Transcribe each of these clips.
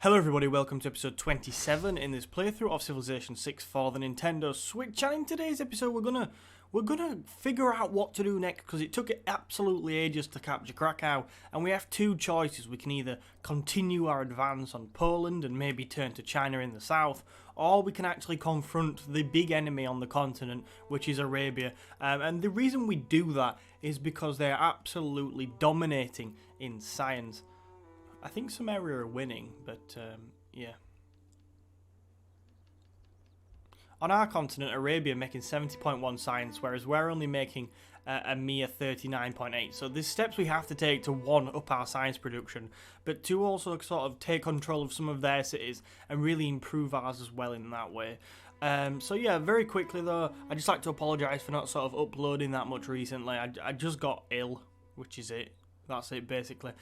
Hello everybody, welcome to episode 27 in this playthrough of Civilization 6 for the Nintendo Switch. And in today's episode we're gonna figure out what to do next, because it took it absolutely ages to capture Krakow, and we have two choices. We can either continue our advance on Poland and maybe turn to China in the south, or we can actually confront the big enemy on the continent, which is Arabia. And the reason we do that is because they're absolutely dominating in science. I think some area are winning, but yeah. On our continent, Arabia making 70.1 science, whereas we're only making a mere 39.8. So there's steps we have to take to, one, up our science production, but two, also sort of take control of some of their cities and really improve ours as well in that way. So yeah, very quickly though, I'd just like to apologise for not sort of uploading that much recently. I just got ill, which is it. That's it basically.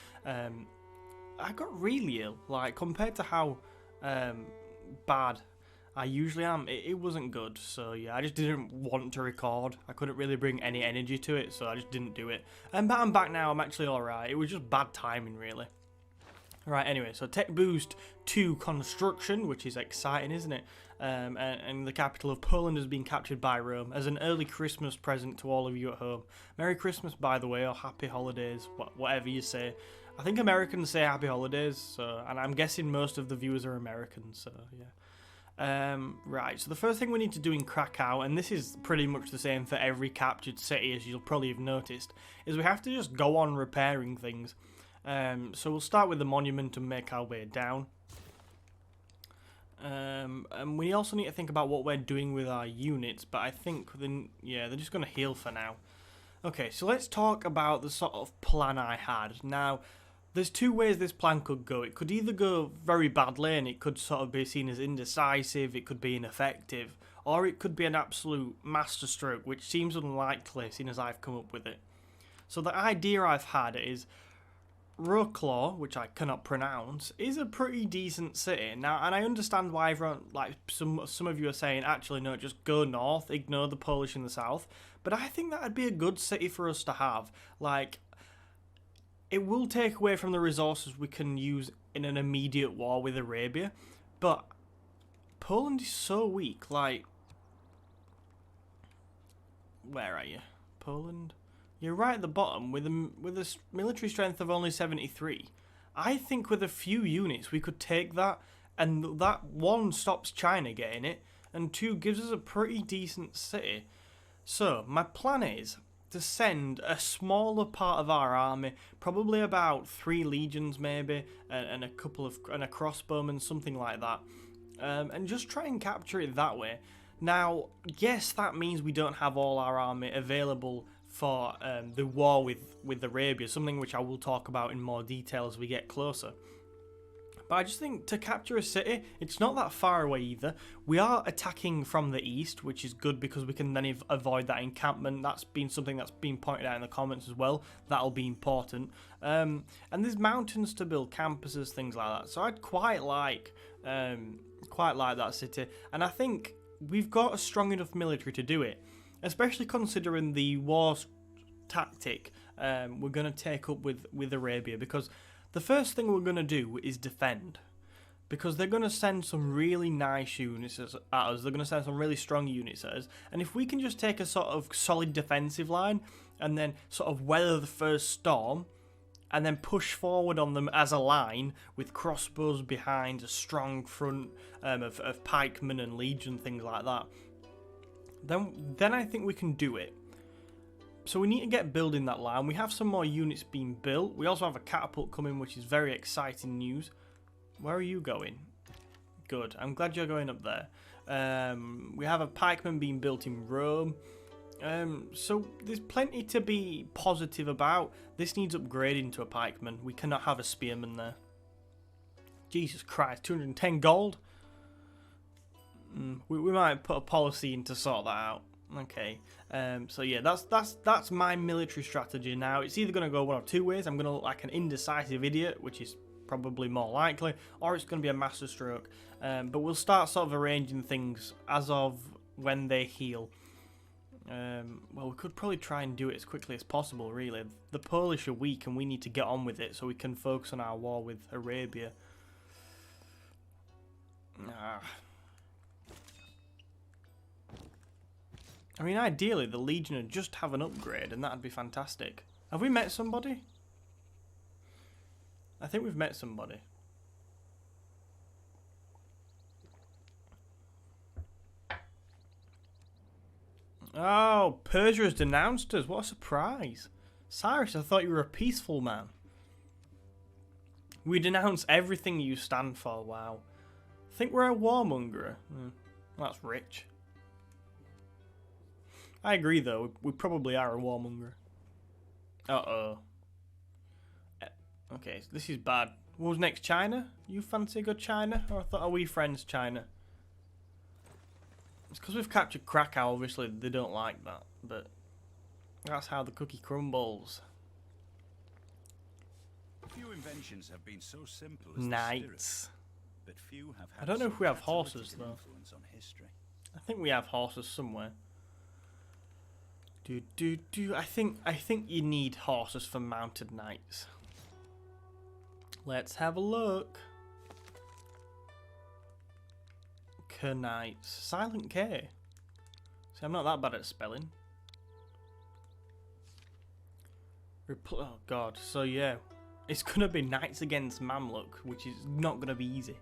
I got really ill, like, compared to how bad I usually am, it wasn't good. So yeah, I just didn't want to record. I couldn't really bring any energy to it, so I just didn't do it. But I'm back now, I'm actually alright. It was just bad timing, really. Right, anyway, so tech boost to construction, which is exciting, isn't it? And the capital of Poland has been captured by Rome as an early Christmas present to all of you at home. Merry Christmas, by the way, or Happy Holidays, whatever you say. I think Americans say Happy Holidays, so, and I'm guessing most of the viewers are Americans, so yeah. Right, so the first thing we need to do in Krakow, and this is pretty much the same for every captured city, as you'll probably have noticed, is we have to just go on repairing things. So we'll start with the monument and make our way down. And we also need to think about what we're doing with our units, but I think they're just going to heal for now. Okay, so let's talk about the sort of plan I had. Now, there's two ways this plan could go. It could either go very badly and it could sort of be seen as indecisive, it could be ineffective, or it could be an absolute masterstroke, which seems unlikely seeing as I've come up with it. So the idea I've had is Wrocław, which I cannot pronounce, is a pretty decent city. Now, and I understand why everyone, like some of you are saying, actually no, just go north, ignore the Polish in the south. But I think that'd be a good city for us to have. Like, it will take away from the resources we can use in an immediate war with Arabia, but Poland is so weak. Like, where are you? Poland? You're right at the bottom with a military strength of only 73. I think with a few units we could take that, and that, one, stops China getting it, and two, gives us a pretty decent city. So my plan is to send a smaller part of our army, probably about 3 legions maybe, and a crossbowman, something like that, and just try and capture it that way. Now, yes, that means we don't have all our army available for the war with Arabia, something which I will talk about in more detail as we get closer. But I just think to capture a city, it's not that far away either. We are attacking from the east, which is good because we can then avoid that encampment. That's been something that's been pointed out in the comments as well. That'll be important. And there's mountains to build campuses, things like that. So I'd quite like that city. And I think we've got a strong enough military to do it, especially considering the war tactic we're going to take up with Arabia, because the first thing we're going to do is defend, because they're going to send some really nice units at us. They're going to send some really strong units at us, and if we can just take a sort of solid defensive line and then sort of weather the first storm and then push forward on them as a line with crossbows behind, a strong front of pikemen and legion, things like that, then I think we can do it. So we need to get building that line. We have some more units being built. We also have a catapult coming, which is very exciting news. Where are you going? Good. I'm glad you're going up there. We have a pikeman being built in Rome. So there's plenty to be positive about. This needs upgrading to a pikeman. We cannot have a spearman there. Jesus Christ, 210 gold? We might put a policy in to sort that out. Okay, so yeah, that's my military strategy now. It's either going to go one of two ways. I'm going to look like an indecisive idiot, which is probably more likely, or it's going to be a masterstroke. But we'll start sort of arranging things as of when they heal. Well, we could probably try and do it as quickly as possible, really. The Polish are weak and we need to get on with it so we can focus on our war with Arabia. Ah. I mean, ideally, the Legion would just have an upgrade, and that'd be fantastic. Have we met somebody? I think we've met somebody. Oh, Persia has denounced us. What a surprise. Cyrus, I thought you were a peaceful man. We denounce everything you stand for, wow. Think we're a warmonger. That's rich. I agree, though. We probably are a warmonger. Uh-oh. Okay, so this is bad. What was next? China? You fancy a good China? Or I thought, are we friends, China? It's because we've captured Krakow, obviously they don't like that. But that's how the cookie crumbles. Few inventions have been so simple as Knights. But few have had I don't know if we have horses, though. influence on history. I think we have horses somewhere. I think you need horses for mounted knights. Let's have a look. Knights. Silent K. See, I'm not that bad at spelling. Oh god. So yeah, it's gonna be knights against Mamluk, which is not gonna be easy.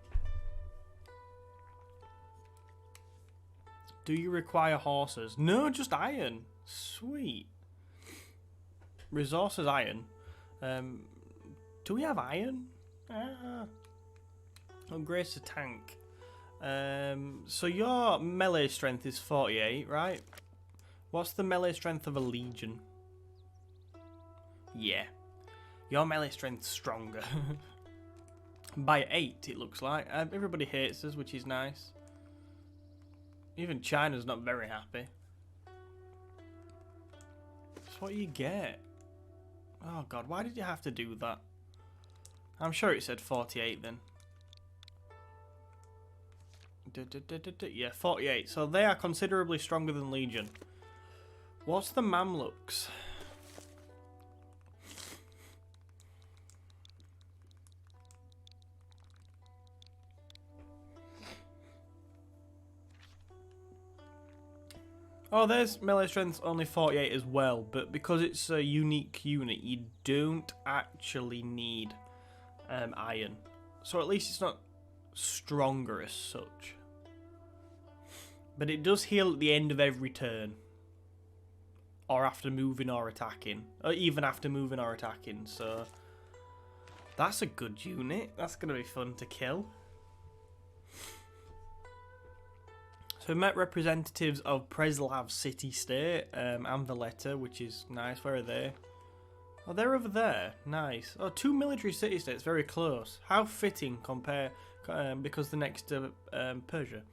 Do you require horses? No, just iron. Sweet. Resources iron. Do we have iron? Upgrades to tank. So your melee strength is 48, right? What's the melee strength of a legion? Yeah. Your melee strength's stronger. By 8, it looks like. Everybody hates us, which is nice. Even China's not very happy. That's what you get. Oh god, why did you have to do that? I'm sure it said 48 then. Yeah, 48. So they are considerably stronger than Legion. What's the Mamluks? Oh, there's melee strength only 48 as well, but because it's a unique unit, you don't actually need iron. So at least it's not stronger as such. But it does heal at the end of every turn. Or after moving or attacking. Or even after moving or attacking, so... That's a good unit. That's going to be fun to kill. So we met representatives of Preslav city-state and Valletta, which is nice. Where are they? Oh, they're over there. Nice. Oh, 2 military city-states, very close. How fitting compare, because the next to Persia.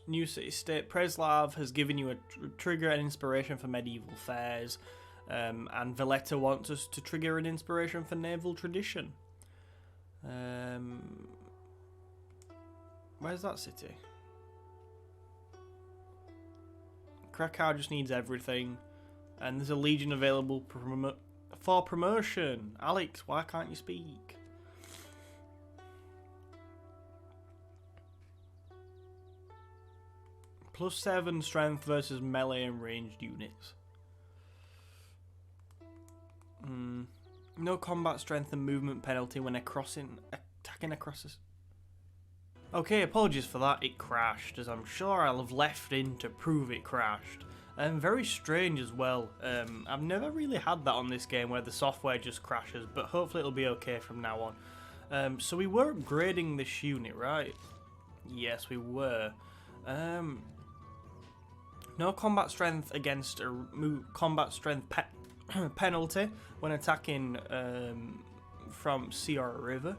New city-state. Preslav has given you a trigger and inspiration for medieval fairs. And Valletta wants us to trigger an inspiration for naval tradition. Where's that city? Krakow just needs everything. And there's a legion available for promotion. Alex, why can't you speak? +7 strength versus melee and ranged units. No combat strength and movement penalty when attacking across this. Okay, apologies for that, it crashed, as I'm sure I'll have left in to prove it crashed. Very strange as well. I've never really had that on this game where the software just crashes, but hopefully it'll be okay from now on. So we were upgrading this unit, right? Yes, we were. No combat strength against a combat strength penalty when attacking from sea or a river.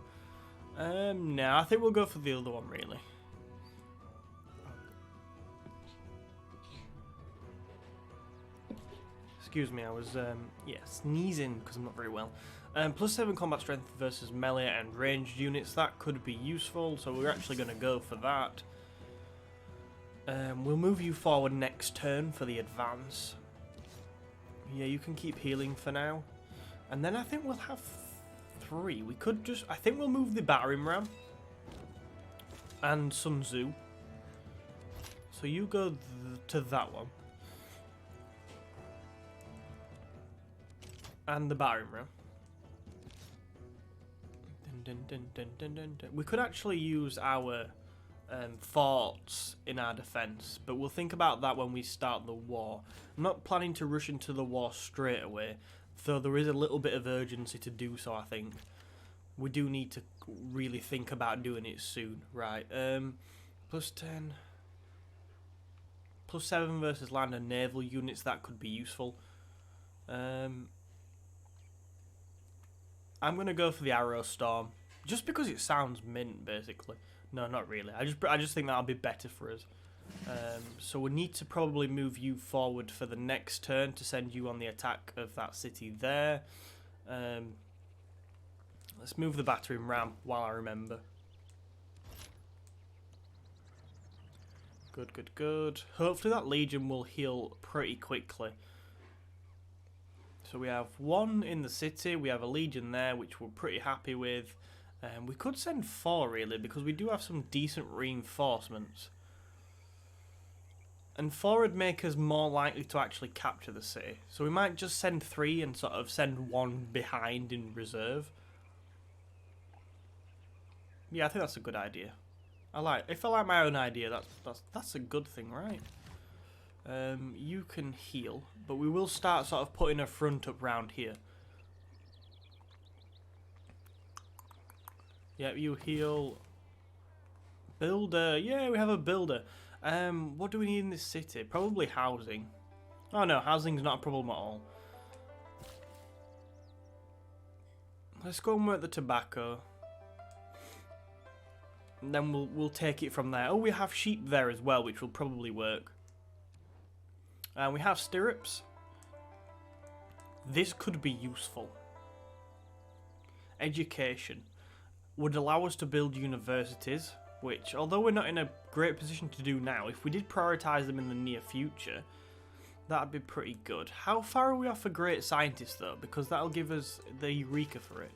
No, I think we'll go for the other one, really. Excuse me, I was, sneezing because I'm not very well. +7 combat strength versus melee and ranged units, that could be useful, so we're actually going to go for that. We'll move you forward next turn for the advance. Yeah, you can keep healing for now. And then I think we'll have 3. We could just... I think we'll move the battering ram. and Sun Tzu. So you go to that one. And the battering ram. Dun, dun, dun, dun, dun, dun. We could actually use our forts in our defence, but we'll think about that when we start the war. I'm not planning to rush into the war straight away, though there is a little bit of urgency to do so, I think. We do need to really think about doing it soon. Right, plus 10. Plus 7 versus land and naval units, that could be useful. I'm going to go for the Arrow Storm, just because it sounds mint, basically. No, not really. I just think that'll be better for us. So we need to probably move you forward for the next turn to send you on the attack of that city there. Let's move the battering ram while I remember. Good, good, good. Hopefully that legion will heal pretty quickly. So we have one in the city, we have a legion there, which we're pretty happy with. We could send 4 really, because we do have some decent reinforcements. And 4 would make us more likely to actually capture the city. So we might just send 3 and sort of send 1 behind in reserve. Yeah, I think that's a good idea. If I like my own idea, that's a good thing, right? You can heal, but we will start sort of putting a front up round here. Yeah, you heal. Builder. Yeah, we have a builder. What do we need in this city? Probably housing. Oh no, housing's not a problem at all. Let's go and work the tobacco. And then we'll take it from there. Oh, we have sheep there as well, which will probably work. We have stirrups. This could be useful. Education would allow us to build universities, which, although we're not in a great position to do now, if we did prioritise them in the near future, that'd be pretty good. How far are we off for great scientists, though? Because that'll give us the Eureka for it.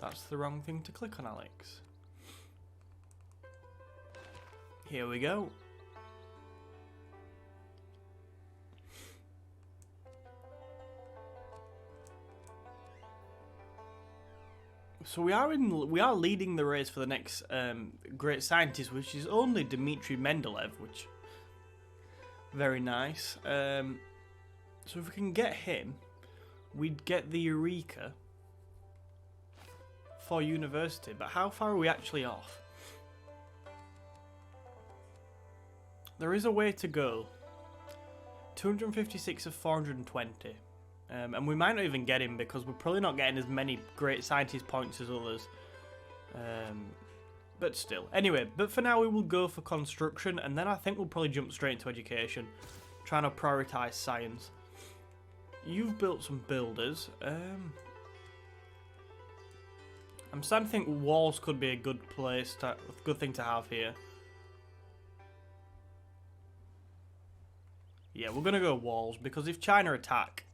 That's the wrong thing to click on, Alex. Here we go. So we are leading the race for the next great scientist, which is only Dmitry Mendeleev, which very nice. So if we can get him, we'd get the Eureka for university. But how far are we actually off? There is a way to go. 256 of 420. And we might not even get him because we're probably not getting as many great scientist points as others. But still. Anyway, but for now we will go for construction, and then I think we'll probably jump straight into education. Trying to prioritise science. You've built some builders. I'm starting to think walls could be a good good thing to have here. Yeah, we're going to go walls, because if China attack,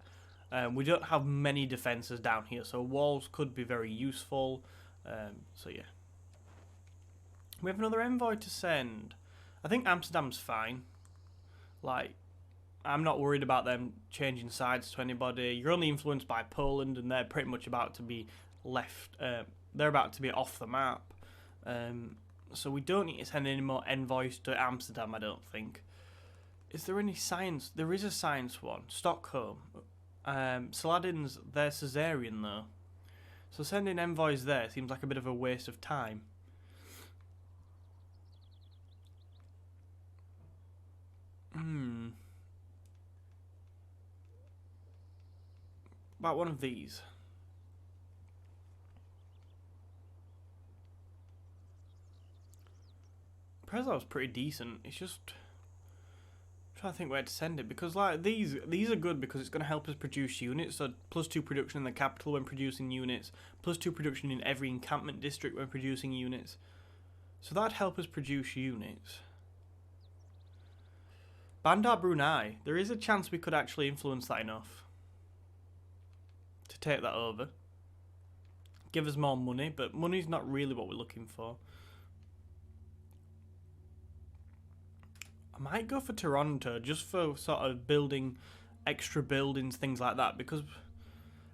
we don't have many defences down here, so walls could be very useful. So yeah. We have another envoy to send. I think Amsterdam's fine. Like, I'm not worried about them changing sides to anybody. You're only influenced by Poland, and they're pretty much about to be left. They're about to be off the map. So we don't need to send any more envoys to Amsterdam, I don't think. Is there any science? There is a science one. Stockholm. Saladin's, they're Caesarean though. So sending envoys there seems like a bit of a waste of time. About one of these. Prezov's pretty decent. It's just trying to think where to send it, because like these are good because it's going to help us produce units. So +2 production in the capital when producing units, +2 production in every encampment district when producing units. So that'd help us produce units. Bandar Brunei, there is a chance we could actually influence that enough to take that over. Give us more money, but money's not really what we're looking for. I might go for Toronto just for sort of building extra buildings, things like that, because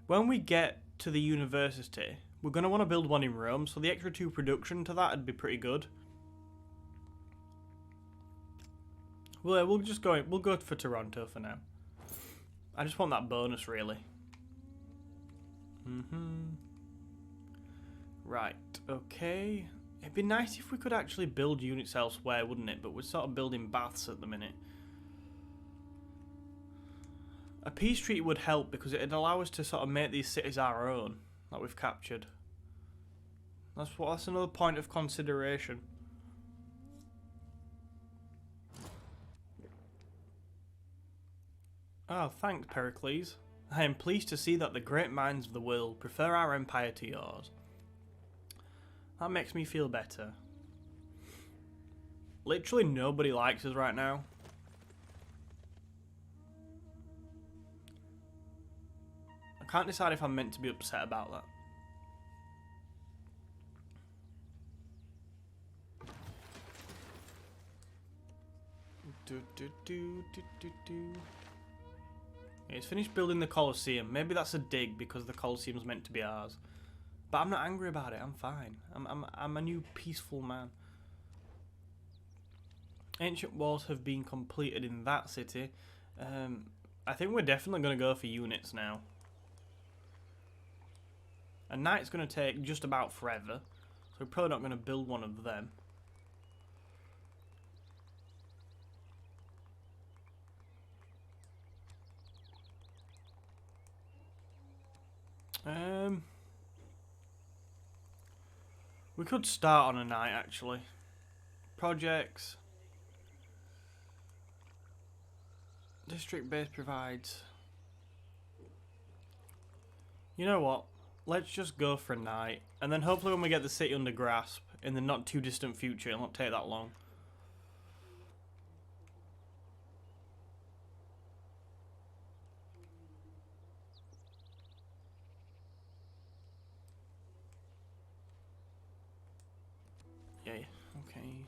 when we get to the university, we're going to want to build one in Rome, so the extra 2 production to that would be pretty good. Well, we'll go for Toronto for now. I just want that bonus, really. Right, okay. It'd be nice if we could actually build units elsewhere, wouldn't it? But we're sort of building baths at the minute. A peace treaty would help because it'd allow us to sort of make these cities our own that we've captured. That's another point of consideration. Oh, thanks, Pericles. I am pleased to see that the great minds of the world prefer our empire to yours. That makes me feel better. Literally nobody likes us right now. I can't decide if I'm meant to be upset about that. Yeah, he's finished building the Colosseum. Maybe that's a dig because the Colosseum's meant to be ours. But I'm not angry about it. I'm fine. I'm a new peaceful man. Ancient walls have been completed in that city. I think we're definitely going to go for units now. A knight's going to take just about forever, so we're probably not going to build one of them. We could start on a knight, actually. Projects. District base provides. You know what? Let's just go for a knight. And then hopefully when we get the city under grasp in the not too distant future, it won't take that long. Yeah, okay.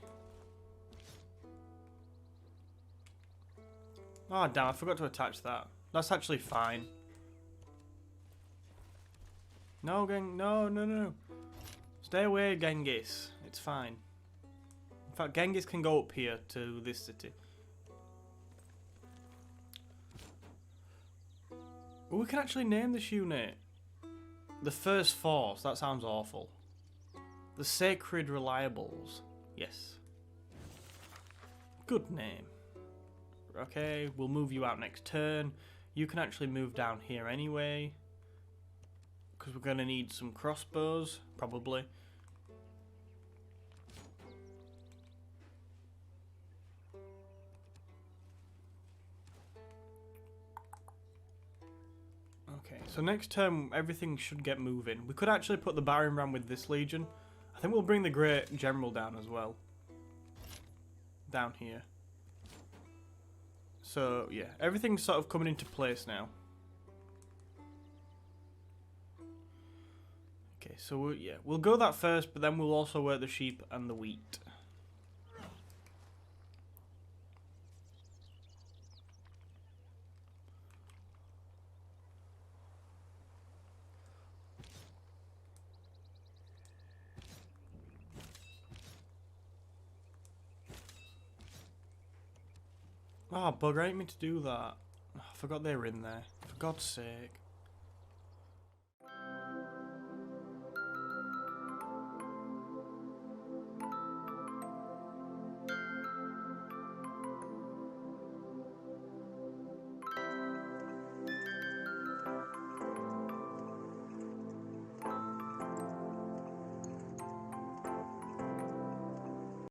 Oh damn, I forgot to attach that. That's actually fine. No, no. Stay away, Genghis. It's fine. In fact, Genghis can go up here to this city. Oh, we can actually name this unit. The First Force. That sounds awful. The Sacred Reliables. Yes. Good name. Okay, we'll move you out next turn. You can actually move down here anyway. Because we're going to need some crossbows, probably. Okay, so next turn everything should get moving. We could actually put the battering ram with this legion. I think we'll bring the Great General down as well. Down here. So, yeah, everything's sort of coming into place now. Okay, so we'll go that first, but then we'll also work the sheep and the wheat. Oh, bugger, I didn't mean to do that. I forgot they were in there. For God's sake.